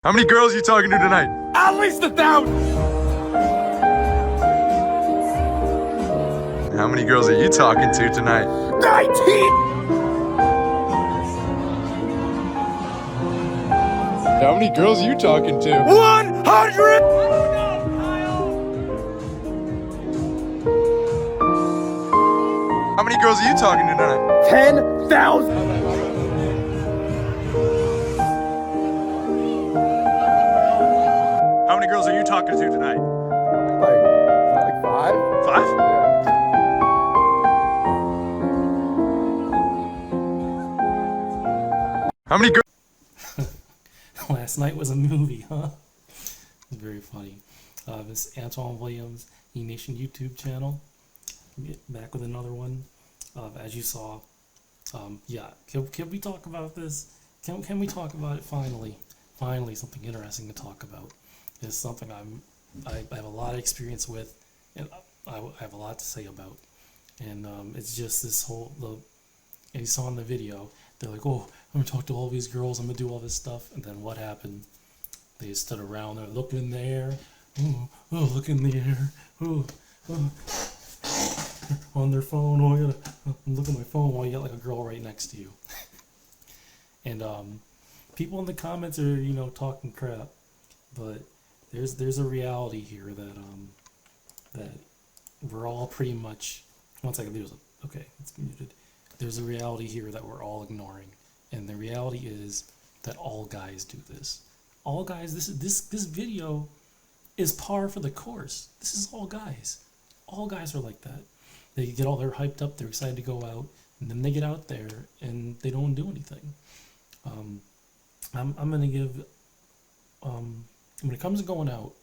How many girls are you talking to tonight? At least 1,000! How many girls are you talking to tonight? 19! How many girls are you talking to? 100! How many girls are you talking to tonight? 10,000! How many girls are you talking to tonight? Like 5? 5? Yeah. How many girls? Last night was a movie, huh? It's very funny. This Antoine Williams E-Nation YouTube channel. Back with another one. As you saw, yeah. Can we talk about this? Can we talk about it finally? Finally, something interesting to talk about. It's something I have a lot of experience with, and I have a lot to say about. And it's just this whole and you saw in the video, they're like, oh, I'm gonna talk to all these girls, I'm gonna do all this stuff, and then what happened? They stood around there looking in the air, oh, look in the air, oh, on their phone, oh, I gotta look at my phone while you got like a girl right next to you. And people in the comments are, talking crap, but there's a reality here that we're all pretty much, one second, okay, it's muted. There's a reality here that we're all ignoring, and the reality is that all guys do this. All guys, this video is par for the course. This is all guys. All guys are like that. They get all they're hyped up, they're excited to go out, and then they get out there and they don't do anything. I'm gonna give when it comes to going out,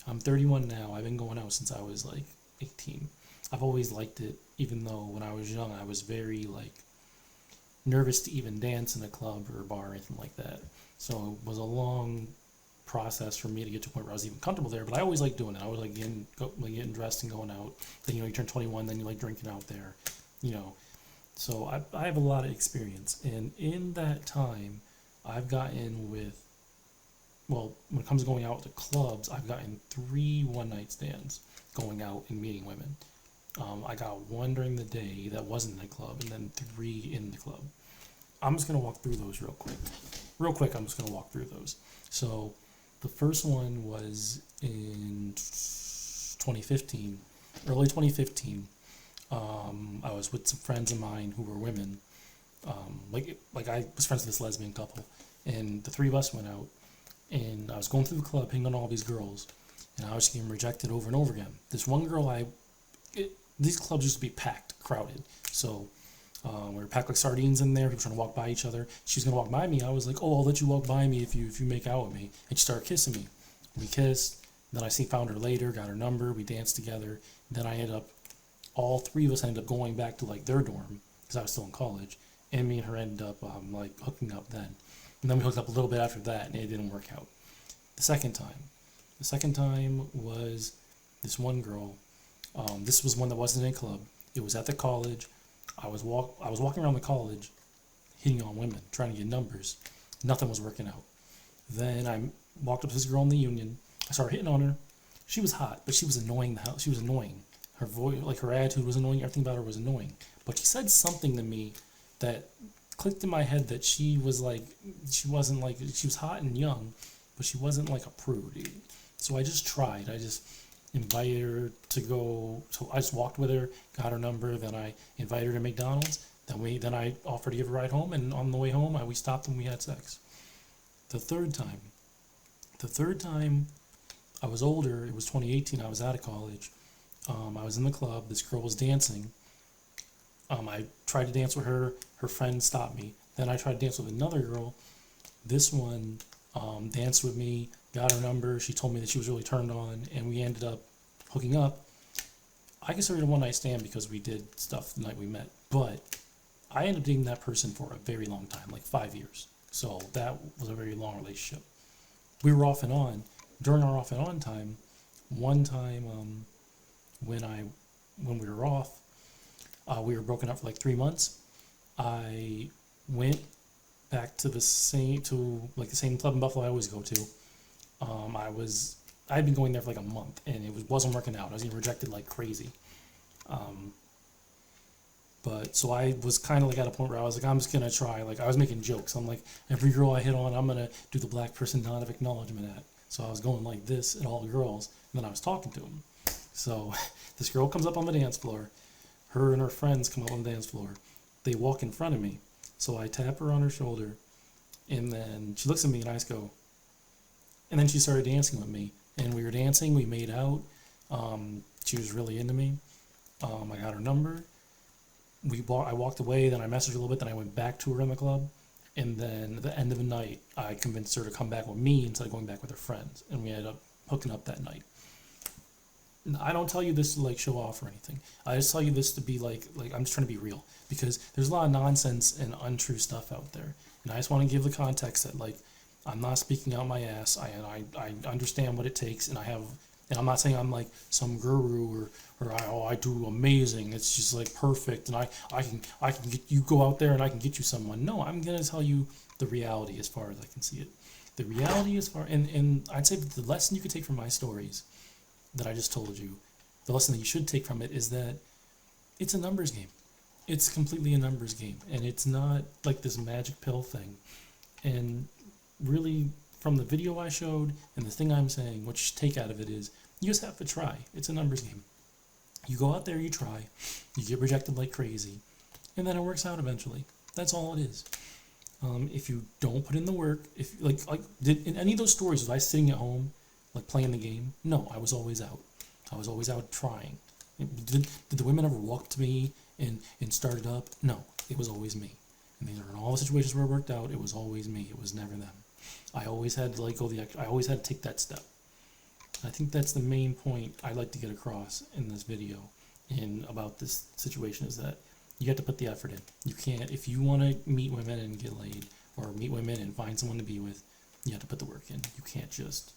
I'm 31 now. I've been going out since I was like 18. I've always liked it, even though when I was young I was very like nervous to even dance in a club or a bar or anything like that. So it was a long process for me to get to a point where I was even comfortable there. But I always liked doing it. I always like getting dressed and going out. Then you turn 21, then you like drinking out there, So I have a lot of experience, and in that time, I've gotten with, well, when it comes to going out to clubs, I've gotten 3 one-night stands going out and meeting women. I got 1 during the day that wasn't in the club, and then 3 in the club. I'm just going to walk through those real quick. I'm just going to walk through those. So the first one was in 2015, early 2015. I was with some friends of mine who were women. Like I was friends with this lesbian couple, and the 3 of us went out, and I was going through the club, hitting on all these girls, and I was getting rejected over and over again. This one girl, these clubs used to be packed, crowded, so we were packed like sardines in there. People trying to walk by each other. She was gonna walk by me. I was like, "Oh, I'll let you walk by me if you make out with me." And she started kissing me. We kissed. Then I found her later, got her number. We danced together. Then I ended up, all 3 of us ended up going back to like their dorm because I was still in college, and me and her ended up like hooking up then. And then we hooked up a little bit after that, and it didn't work out. The second time was this one girl. This was one that wasn't in a club. It was at the college. I was walking around the college, hitting on women, trying to get numbers. Nothing was working out. Then I walked up to this girl in the Union. I started hitting on her. She was hot, but she was annoying. She was annoying. Her voice, like her attitude was annoying. Everything about her was annoying. But she said something to me that clicked in my head that she was hot and young, but she wasn't like a prude. So I just tried. I just invited her to go. So I just walked with her, got her number. Then I invited her to McDonald's. Then I offered to give her a ride home, and on the way home, we stopped and we had sex. The third time, I was older. It was 2018. I was out of college. I was in the club. This girl was dancing. I tried to dance with her. Her friend stopped me. Then I tried to dance with another girl. This one danced with me, got her number. She told me that she was really turned on, and we ended up hooking up. I considered it a one-night stand because we did stuff the night we met, but I ended up dating that person for a very long time, like 5 years. So that was a very long relationship. We were off and on. During our off and on time, one time when we were off, we were broken up for like 3 months. I went back to the same club in Buffalo I always go to. I'd been going there for like a month, and it wasn't working out. I was getting rejected like crazy. But so I was kind of like at a point where I was like, I'm just gonna try. Like I was making jokes. I'm like, every girl I hit on, I'm gonna do the black person nod of acknowledgement at. So I was going like this at all the girls, and then I was talking to them. So this girl comes up on the dance floor. Her and her friends come up on the dance floor. They walk in front of me. So I tap her on her shoulder, and then she looks at me and I just go. And then she started dancing with me, and we were dancing. We made out. She was really into me. I got her number. I walked away, then I messaged her a little bit, then I went back to her in the club, and then at the end of the night, I convinced her to come back with me instead of going back with her friends, and we ended up hooking up that night. I don't tell you this to like show off or anything. I just tell you this to be like I'm just trying to be real, because there's a lot of nonsense and untrue stuff out there, and I just want to give the context that like I'm not speaking out my ass. I understand what it takes, and I'm not saying I'm like some guru or I do amazing. It's just like perfect, and I can get you go out there and I can get you someone. No, I'm gonna tell you the reality as far as I can see it. The reality and I'd say that the lesson you could take from my stories that I just told you, the lesson that you should take from it is that it's a numbers game. It's completely a numbers game, and it's not like this magic pill thing. And really, from the video I showed and the thing I'm saying, what you should take out of it is you just have to try. It's a numbers game. You go out there, you try, you get rejected like crazy, and then it works out eventually. That's all it is. If you don't put in the work, if did in any of those stories, was I sitting at home, like playing the game? No, I was always out. I was always out trying. Did the women ever walk to me and start it up? No, it was always me. And these are in all the situations where it worked out, it was always me. It was never them. I always had to I always had to take that step. I think that's the main point I'd like to get across in this video and about this situation, is that you have to put the effort in. You can't, if you want to meet women and get laid, or meet women and find someone to be with, you have to put the work in. You can't just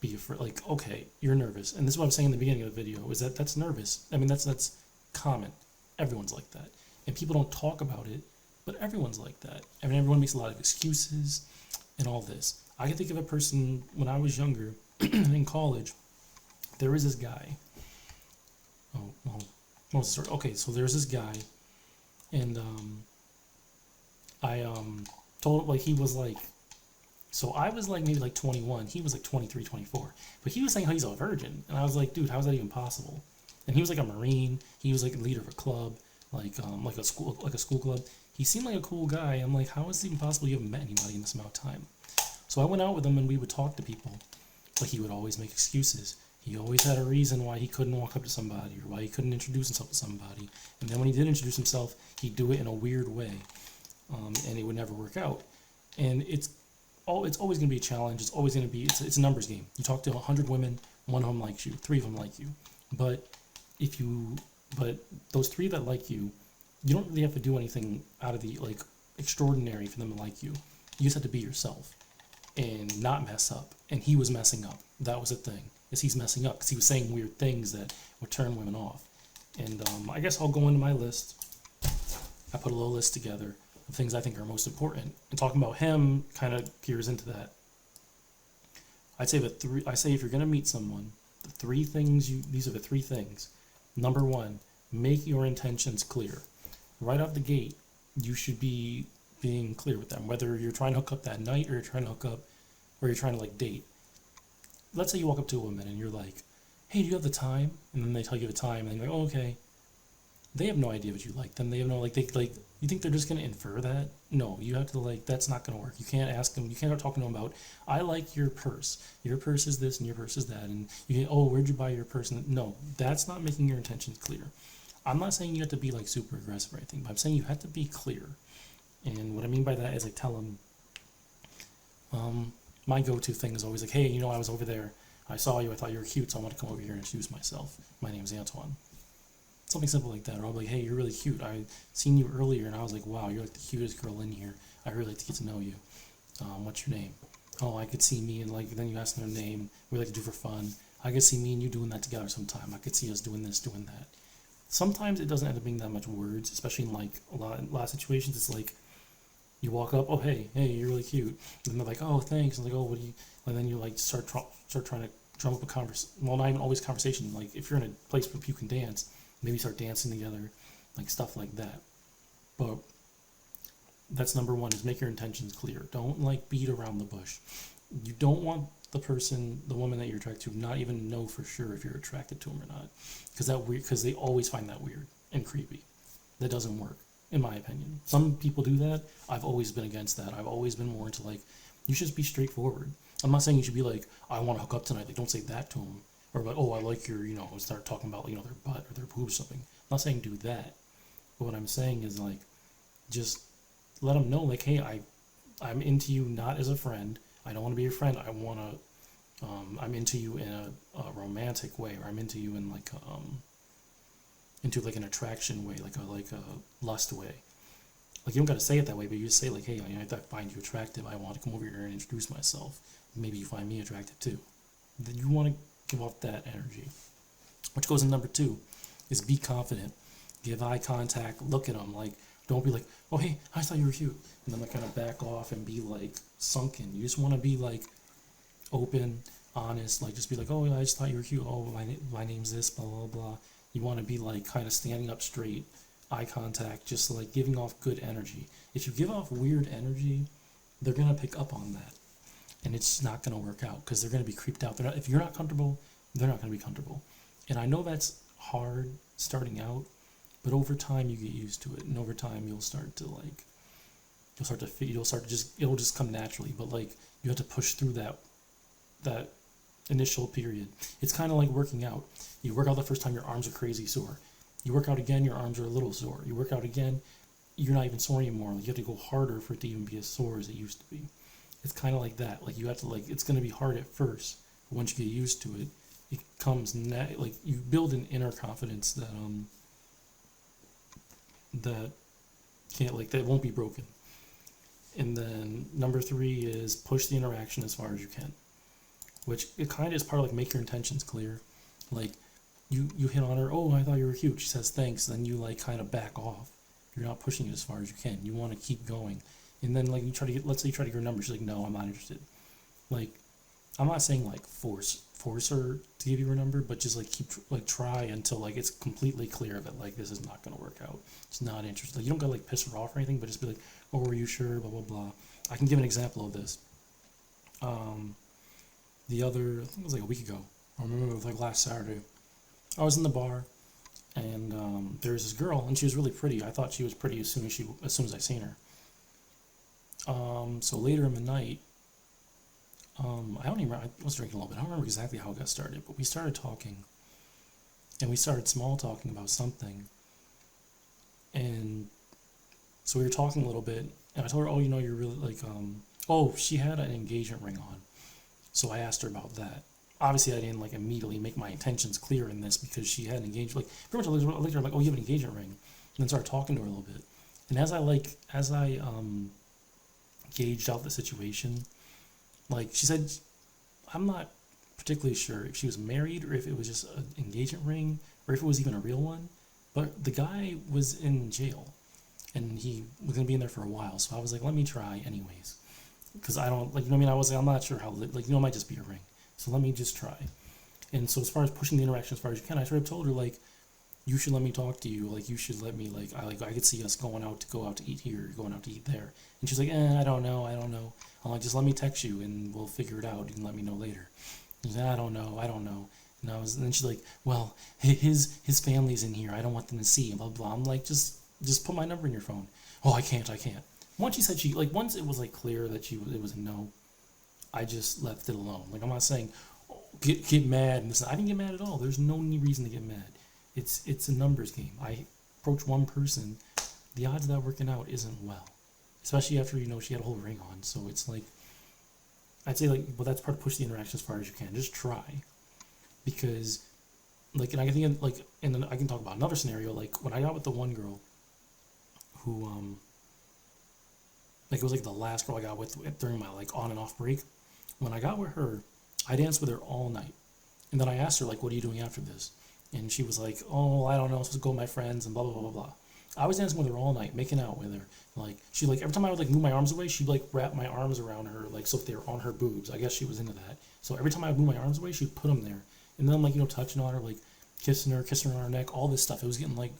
be afraid. Like, okay, you're nervous, and this is what I'm saying in the beginning of the video, is that that's nervous. I mean, that's common. Everyone's like that, and people don't talk about it, but everyone's like that. I mean, everyone makes a lot of excuses and all this. I can think of a person when I was younger in college. There was this guy. Okay, so there's this guy, and I told him, like, he was like, so I was like maybe like 21, he was like 23, 24, but he was saying how he's a virgin, and I was like, dude, how is that even possible? And he was like a Marine, he was like a leader of a club, like a school club. He seemed like a cool guy. I'm like, how is it even possible you haven't met anybody in this amount of time? So I went out with him and we would talk to people, but he would always make excuses. He always had a reason why he couldn't walk up to somebody, or why he couldn't introduce himself to somebody. And then when he did introduce himself, he'd do it in a weird way, and it would never work out. And it's always going to be a challenge. It's always going to be, it's a numbers game. You talk to 100 women, one of them likes you, 3 of them like you. But those 3 that like you, you don't really have to do anything out of the like extraordinary for them to like you. You just have to be yourself and not mess up. And he was messing up. That was the thing. Is he's messing up because he was saying weird things that would turn women off. And I guess I'll go into my list. I put a little list together of things I think are most important. And talking about him kind of peers into that. I say if you're gonna meet someone, these are the 3 things. Number 1, make your intentions clear. Right off the gate, you should be being clear with them, whether you're trying to hook up that night or you're trying to hook up, or you're trying to like date. Let's say you walk up to a woman and you're like, hey, do you have the time? And then they tell you the time, and you're like, oh, okay. They have no idea what you like them. They have no, you think they're just going to infer that? No, you have to, that's not going to work. You can't ask them, you can't start talking to them about, I like your purse. Your purse is this and your purse is that. And you get, oh, where'd you buy your purse? No, that's not making your intentions clear. I'm not saying you have to be like super aggressive or anything, but I'm saying you have to be clear. And what I mean by that is I tell them, my go-to thing is always like, hey, I was over there. I saw you. I thought you were cute, so I want to come over here and introduce myself. My name's Antoine. Something simple like that. Or I'll be like, hey, you're really cute. I seen you earlier, and I was like, wow, you're like the cutest girl in here. I really like to get to know you. What's your name? Oh, I could see me, and then you ask them their name. We like to do for fun. I could see me and you doing that together sometime. I could see us doing this, doing that. Sometimes it doesn't end up being that much words, especially in like a lot of situations. It's like You walk up, oh hey, you're really cute, and they're like, oh thanks, and like, oh what do you, and then you like start trying to drum up a conversation. Well, not even always conversation. Like if you're in a place where you can dance, maybe start dancing together, like stuff like that. But that's number one, is make your intentions clear. Don't like beat around the bush. You don't want the person, the woman that you're attracted to, not even know for sure if you're attracted to them or not, because they always find that weird and creepy. That doesn't work, in my opinion. Some people do that. I've always been against that. I've always been more into like, you should just be straightforward. I'm not saying you should be like, I want to hook up tonight. Like, don't say that to them. Or like, oh, I like your, start talking about, their butt or their boobs or something. I'm not saying do that. But what I'm saying is like, just let them know like, hey, I'm into you not as a friend. I don't want to be your friend. I'm into you in a romantic way, or I'm into you in like into like an attraction way, like a lust way. Like you don't got to say it that way, but you just say like, hey, I find you attractive. I want to come over here and introduce myself. Maybe you find me attractive too. Then you want to give off that energy, which goes in number 2, is be confident. Give eye contact. Look at them. Like, don't be like, oh hey, I thought you were cute, and then like kind of back off and be like sunken. You just want to be like open, honest. Like just be like, oh yeah, I just thought you were cute. Oh, my name's this, blah blah blah. You want to be like kind of standing up straight, eye contact, just like giving off good energy. If you give off weird energy, they're gonna pick up on that, and it's not gonna work out because they're gonna be creeped out. If you're not comfortable, they're not gonna be comfortable. And I know that's hard starting out, but over time you get used to it, and over time it'll just come naturally. But like you have to push through that initial period. It's kind of like working out. You work out the first time, your arms are crazy sore. You work out again, your arms are a little sore. You work out again, you're not even sore anymore. Like you have to go harder for it to even be as sore as it used to be. It's kind of like that. Like you have to it's going to be hard at first, but once you get used to it, it comes like you build an inner confidence that that won't be broken. And then number 3 is push the interaction as far as you can, which it kind of is part of like make your intentions clear. Like you hit on her, oh I thought you were cute, she says thanks, then you like kind of back off. You're not pushing it as far as you can. You want to keep going. And then like let's say you try to get her number, she's like, no, I'm not interested. Like I'm not saying like force her to give you her number, but just like try until like it's completely clear that like this is not going to work out. It's not interested. Like you don't gotta like piss her off or anything, but just be like, oh, are you sure, blah blah blah. I can give an example of this. I think it was like a week ago. I remember it was like last Saturday. I was in the bar, and there was this girl, and she was really pretty. I thought she was pretty as soon as I seen her. So later in the night, I don't even. I was drinking a little bit. I don't remember exactly how it got started, but we started talking, and we started small talking about something. And so we were talking a little bit, and I told her, oh, you're really like, oh, she had an engagement ring on. So I asked her about that. Obviously, I didn't like immediately make my intentions clear in this because she had an engagement. Like pretty much, I looked at her like, oh, you have an engagement ring, and then started talking to her a little bit. And as I gauged out the situation, like she said, I'm not particularly sure if she was married or if it was just an engagement ring or if it was even a real one. But the guy was in jail, and he was gonna be in there for a while. So I was like, let me try anyways, because I don't like, I was like, I'm not sure how, like, it might just be a ring. So let me just try. And so as far as pushing the interaction as far as you can, I sort of told her like, you should let me talk to you. Like you should let me I could see us going out to eat here, going out to eat there. And she's like, I don't know. I'm like, just let me text you and we'll figure it out. You can let me know later. She's like, I don't know. And then she's like, well, his family's in here. I don't want them to see him. Blah blah. I'm like, just put my number in your phone. Oh, I can't. Once she said once it was like clear that it was a no, I just left it alone. Like I'm not saying, oh, get mad and this. I didn't get mad at all. There's no reason to get mad. It's a numbers game. I approach one person, the odds of that working out isn't well, especially after she had a whole ring on. So it's like, I'd say like, well, that's part of push the interaction as far as you can. Just try, because like, and I can think of like, and then I can talk about another scenario. Like when I got with the one girl, who like it was like the last girl I got with during my like on and off break. When I got with her, I danced with her all night, and then I asked her like, what are you doing after this? And she was like, oh, I don't know, I'm supposed to go with my friends and blah, blah, blah, blah, blah. I was dancing with her all night, making out with her. Like she like every time I would like move my arms away, she'd like wrap my arms around her, like so if they were on her boobs. I guess she was into that. So every time I would move my arms away, she'd put them there, and then like touching on her, like kissing her on her neck, all this stuff. It was getting like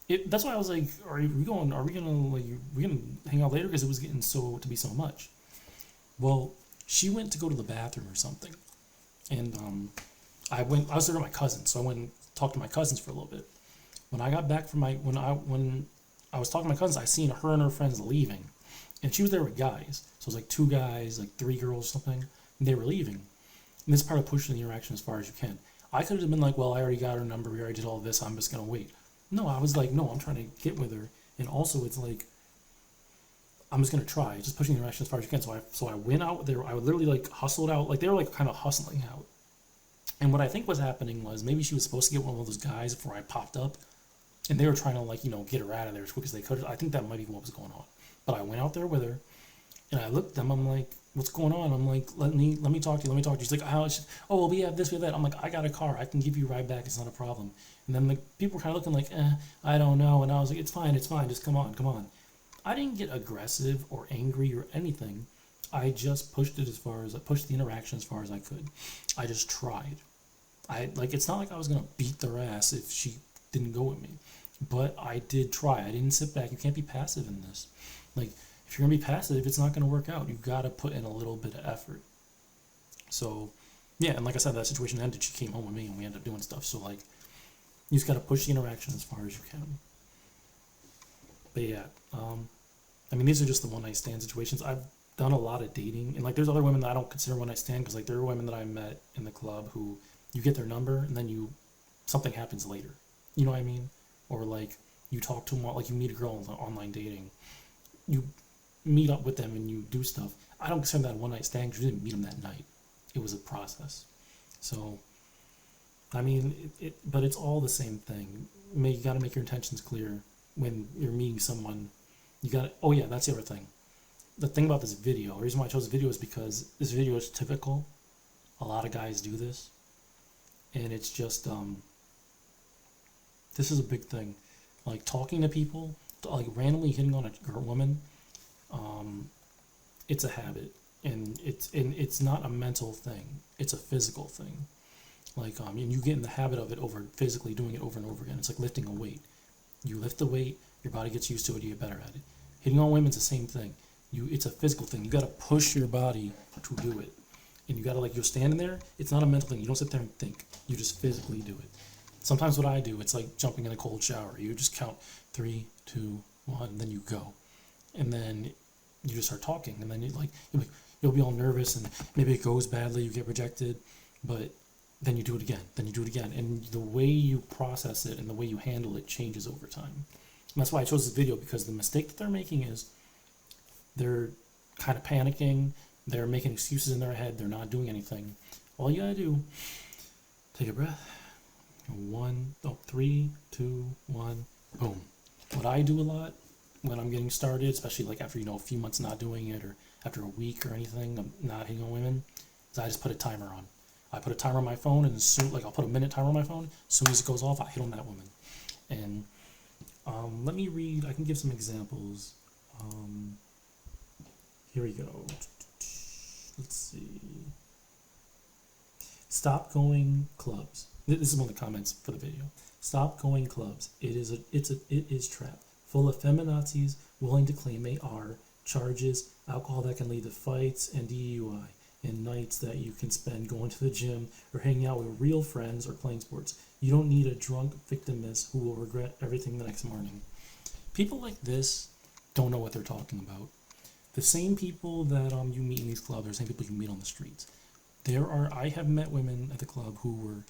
it. That's why I was like, are we going? Are we gonna like? We gonna hang out later? Because it was getting to be so much. Well, she went to go to the bathroom or something, and I was there with my cousins, so I went and talked to my cousins for a little bit. When I got back from when I was talking to my cousins, I seen her and her friends leaving, and she was there with guys. So it was like 2 guys, like 3 girls, something. And they were leaving. And this is part of pushing the interaction as far as you can. I could have been like, well, I already got her number. We already did all this. I'm just gonna wait. No, I was like, no, I'm trying to get with her, and also it's like I'm just gonna try, just pushing the interaction as far as you can. So I went out there. I literally like hustled out. Like they were like kind of hustling out. And what I think was happening was maybe she was supposed to get one of those guys before I popped up, and they were trying to like get her out of there as quick as they could. I think that might be what was going on. But I went out there with her, and I looked at them. I'm like, "What's going on?" I'm like, "Let me talk to you. Let me talk to you." She's like, "Oh, well, we have this, we have that." I'm like, "I got a car. I can give you a ride back. It's not a problem." And then like people were kind of looking like, I don't know. And I was like, it's fine. Just come on, come on." I didn't get aggressive or angry or anything. I just pushed it as far as I pushed the interaction as far as I could. I just tried. It's not like I was gonna beat their ass if she didn't go with me, but I did try. I didn't sit back. You can't be passive in this. Like if you're gonna be passive, it's not gonna work out. You've got to put in a little bit of effort. So yeah, and like I said, that situation ended. She came home with me, and we ended up doing stuff. So like, you just got to push the interaction as far as you can. But yeah, I mean, these are just the one night stand situations. I've done a lot of dating, and like, there's other women that I don't consider one night stand because like there are women that I met in the club who you get their number and then something happens later. You know what I mean? Or like you talk to them, like you meet a girl on online dating, you meet up with them and you do stuff. I don't consider that a one night stand because you didn't meet them that night. It was a process. So, I mean, but it's all the same thing. You got to make your intentions clear when you're meeting someone. You got to, oh yeah, that's the other thing. The thing about this video, the reason why I chose this video is because this video is typical. A lot of guys do this. And it's just, this is a big thing. Like talking to people, like randomly hitting on a woman, it's a habit. And it's not a mental thing. It's a physical thing. Like, and you get in the habit of it physically doing it over and over again. It's like lifting a weight. You lift the weight, your body gets used to it, you get better at it. Hitting on women's the same thing. It's a physical thing. You got to push your body to do it. And you got to, like, you're standing there. It's not a mental thing. You don't sit there and think. You just physically do it. Sometimes what I do, it's like jumping in a cold shower. You just count 3, 2, 1, and then you go. And then you just start talking. And then you'll be all nervous, and maybe it goes badly, you get rejected, but then you do it again, then you do it again. And the way you process it and the way you handle it changes over time. And that's why I chose this video, because the mistake that they're making is they're kind of panicking, they're making excuses in their head, they're not doing anything. All you gotta do, take a breath, 3, 2, 1, boom. What I do a lot when I'm getting started, especially like after a few months not doing it, or after a week or anything of not hitting on women, is I just put a timer on. I put a timer on my phone, and I'll put a minute timer on my phone. As soon as it goes off, I hit on that woman. And let me read. I can give some examples. Here we go. Let's see. Stop going clubs. This is one of the comments for the video. Stop going clubs. It is trap full of feminazis willing to claim they are. Charges, alcohol that can lead to fights and DUI, and nights that you can spend going to the gym or hanging out with real friends or playing sports. You don't need a drunk victimist who will regret everything the next morning. People like this don't know what they're talking about. The same people that you meet in these clubs are the same people you meet on the streets. I have met women at the club who were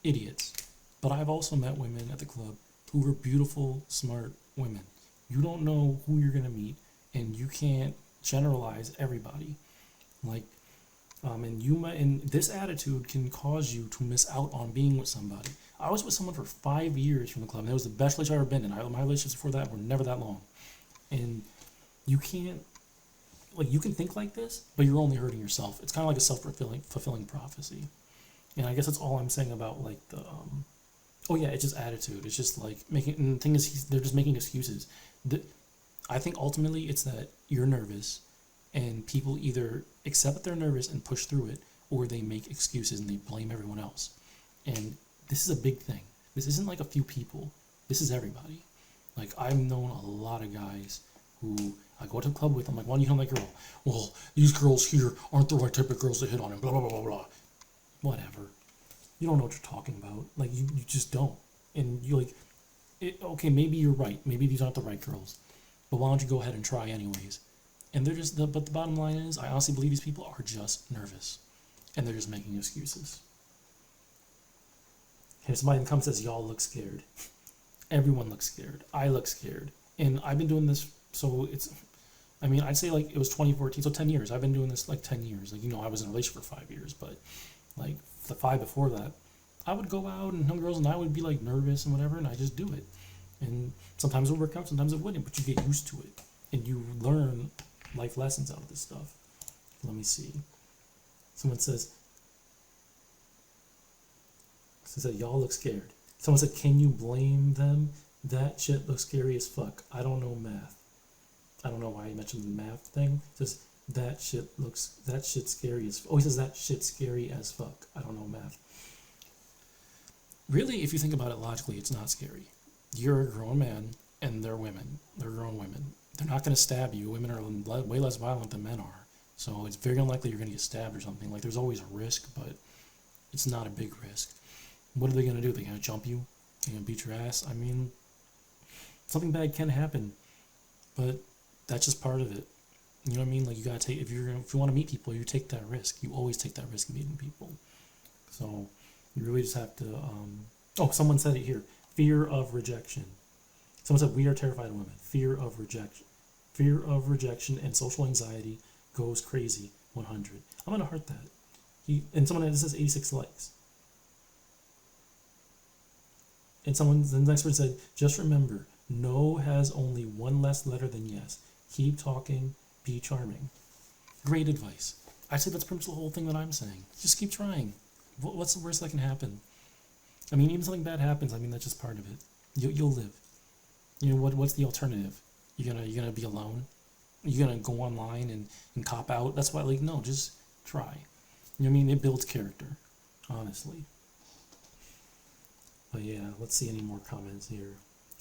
idiots, but I've also met women at the club who were beautiful, smart women. You don't know who you're gonna meet, and you can't generalize everybody. Like, and this attitude can cause you to miss out on being with somebody. I was with someone for 5 years from the club, and it was the best relationship I've ever been in. My relationships before that were never that long. And you can't, you can think like this, but you're only hurting yourself. It's kind of like a self-fulfilling prophecy. And I guess that's all I'm saying about, Oh yeah, it's just attitude. It's just like making. And the thing is, they're just making excuses. I think ultimately it's that you're nervous, and people either accept that they're nervous and push through it, or they make excuses and they blame everyone else. And this is a big thing. This isn't like a few people. This is everybody. Like, I've known a lot of guys who I go to the club with. I'm like, why don't you hit on that girl? Well, these girls here aren't the right type of girls to hit on, and blah blah blah blah blah. Whatever. You don't know what you're talking about. Like, you just don't. And you like, okay, maybe you're right. Maybe these aren't the right girls. But why don't you go ahead and try anyways? And they're just, but the bottom line is, I honestly believe these people are just nervous. And they're just making excuses. Here's somebody in the comments says, y'all look scared. Everyone looks scared. I look scared. And I've been doing this, so it's, I mean, I'd say like it was 2014, so 10 years. I've been doing this like 10 years. Like, I was in a relationship for 5 years, but like the 5 before that, I would go out and hung girls and I would be like nervous and whatever, and I just do it. And sometimes it would work out, sometimes it wouldn't, but you get used to it. And you learn life lessons out of this stuff. Let me see. Someone says y'all look scared. Someone said, can you blame them? That shit looks scary as fuck. I don't know math. I don't know why he mentioned the math thing. It says that shit's scary as he says that shit's scary as fuck. I don't know math. Really, if you think about it logically, it's not scary. You're a grown man and they're women. They're grown women. They're not going to stab you. Women are way less violent than men are. So it's very unlikely you're going to get stabbed or something. Like, there's always a risk, but it's not a big risk. What are they going to do? They're going to jump you? They're going to beat your ass? I mean, something bad can happen, but that's just part of it. You know what I mean? Like, you got to take, if you want to meet people, you take that risk. You always take that risk meeting people. So you really just have to, someone said it here. Fear of rejection. Someone said, we are terrified of women. Fear of rejection. Fear of rejection and social anxiety goes crazy. 100. I'm going to heart that. And someone says 86 likes. And the next person said, just remember, no has only one less letter than yes. Keep talking, be charming. Great advice. I say that's pretty much the whole thing that I'm saying. Just keep trying. What's the worst that can happen? I mean, even something bad happens, I mean, that's just part of it. You'll live. You know, what's the alternative? You're gonna be alone? You're gonna go online and cop out? That's why, like, no, just try. You know what I mean? It builds character, honestly. But yeah, let's see any more comments here.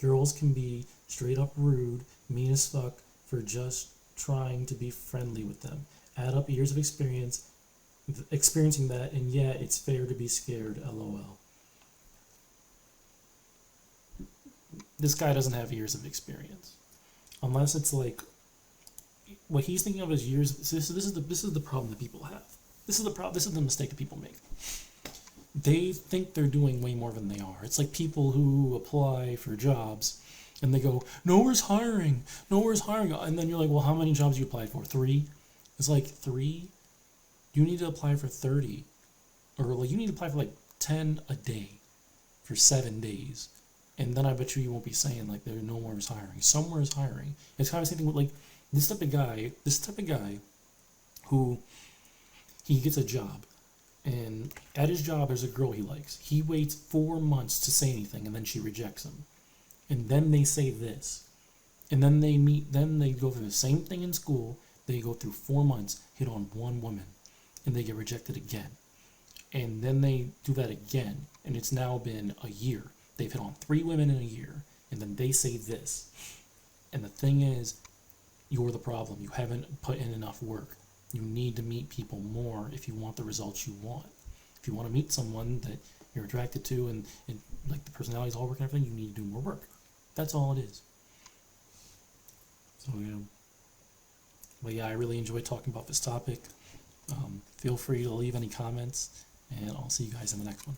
Girls can be straight up rude, mean as fuck for just trying to be friendly with them. Add up years of experiencing that, and yeah, it's fair to be scared, lol. This guy doesn't have years of experience. Unless it's like, what he's thinking of is years. This is the problem that people have. This is the mistake that people make. They think they're doing way more than they are. It's like people who apply for jobs and they go, nowhere's hiring. And then you're like, well, how many jobs you applied for? 3? It's like, 3? You need to apply for 30. Or like, you need to apply for like 10 a day for 7 days. And then I bet you won't be saying like, there no more is hiring. Somewhere is hiring. It's kind of the same thing with like this type of guy who he gets a job. And at his job, there's a girl he likes. He waits 4 months to say anything, and then she rejects him. And then they say this. And then they meet, then they go through the same thing in school. They go through 4 months, hit on one woman, and they get rejected again. And then they do that again, and it's now been a year. They've hit on 3 women in a year, and then they say this. And the thing is, you're the problem. You haven't put in enough work. You need to meet people more if you want the results you want. If you want to meet someone that you're attracted to and like the personalities all work and everything, you need to do more work. That's all it is. So, yeah. But yeah, I really enjoyed talking about this topic. Feel free to leave any comments, and I'll see you guys in the next one.